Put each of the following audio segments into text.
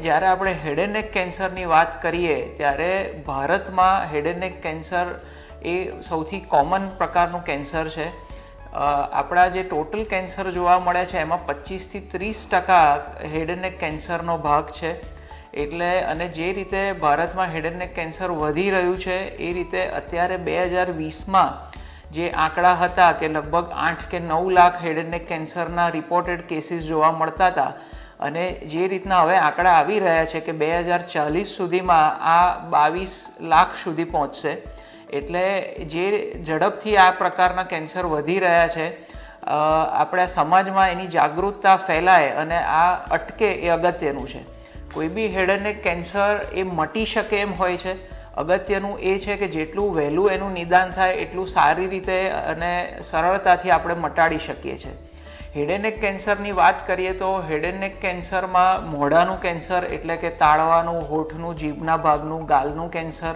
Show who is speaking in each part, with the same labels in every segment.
Speaker 1: જ્યારે આપણે હેડ એન્ડ નેક કેન્સરની વાત કરીએ ત્યારે ભારતમાં હેડ એન્ડ નેક કેન્સર એ સૌથી કોમન પ્રકારનું કેન્સર છે. આપણા જે ટોટલ કેન્સર જોવા મળે છે એમાં 25થી 30% હેડ એન્ડ નેક કેન્સરનો ભાગ છે. એટલે અને જે રીતે ભારતમાં હેડ એન્ડ નેક કેન્સર વધી રહ્યું છે એ રીતે અત્યારે 2020માં જે આંકડા હતા કે લગભગ 8 કે 9 લાખ હેડ એન્ડ નેક કેન્સરના રિપોર્ટેડ કેસીસ જોવા મળતા હતા અને જે રીતના હવે આંકડા આવી રહ્યા છે કે 2040 સુધીમાં આ 22 લાખ સુધી પહોંચશે. એટલે જે ઝડપથી આ પ્રકારના કેન્સર વધી રહ્યા છે આપણા સમાજમાં એની જાગૃતતા ફેલાય અને આ અટકે એ અગત્યનું છે. કોઈ બી હેડ એન્ડ નેક કેન્સર એ મટી શકે એમ હોય છે. અગત્યનું એ છે કે જેટલું વહેલું એનું નિદાન થાય એટલું સારી રીતે અને સરળતાથી આપણે મટાડી શકીએ છીએ. હેડ એન્ડ નેક કેન્સરની વાત કરીએ તો હેડ એન્ડ નેક કેન્સરમાં મોઢાનું કેન્સર એટલે કે તાળવાનું, હોઠનું, જીભના ભાગનું, ગાલનું કેન્સર,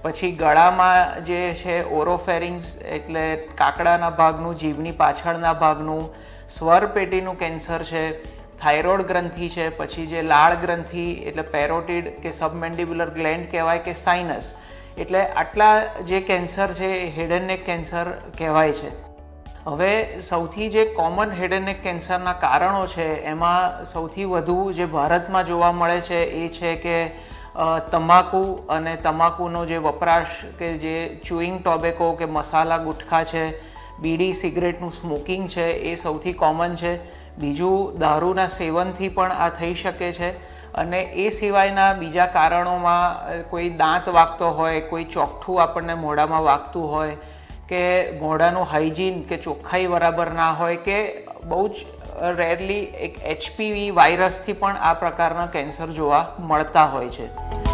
Speaker 1: પછી ગળામાં જે છે ઓરોફેરિંગ્સ એટલે કાકડાના ભાગનું, જીભની પાછળના ભાગનું, સ્વર પેટીનું કેન્સર છે, થાઇરોઇડ ગ્રંથિ છે, પછી જે લાળ ગ્રંથિ એટલે પેરોટિડ કે સબમેન્ડિબ્યુલર ગ્લેન્ડ કહેવાય કે સાઇનસ, એટલે આટલા જે કેન્સર છે એ હેડ એન્ડ નેક કેન્સર કહેવાય છે. હવે સૌથી જે કોમન હેડ એન્ડ નેક કેન્સરના કારણો છે એમાં સૌથી વધુ જે ભારતમાં જોવા મળે છે એ છે કે તમાકુ અને તમાકુનો જે વપરાશ કે જે ચ્યુઇંગ ટોબેકો કે મસાલા ગુટખા છે, બીડી સિગરેટનું સ્મોકિંગ છે એ સૌથી કોમન છે. બીજું દારૂના સેવનથી પણ આ થઈ શકે છે. અને એ સિવાયના બીજા કારણોમાં કોઈ દાંત વાગતો હોય, કોઈ ચોકઠું આપણને મોઢામાં વાગતું હોય કે મોઢાનું હાઇજીન કે ચોખ્ખાઈ બરાબર ના હોય કે બહુ જ રેરલી એક HPV વાયરસથી પણ આ પ્રકારના કેન્સર જોવા મળતા હોય છે.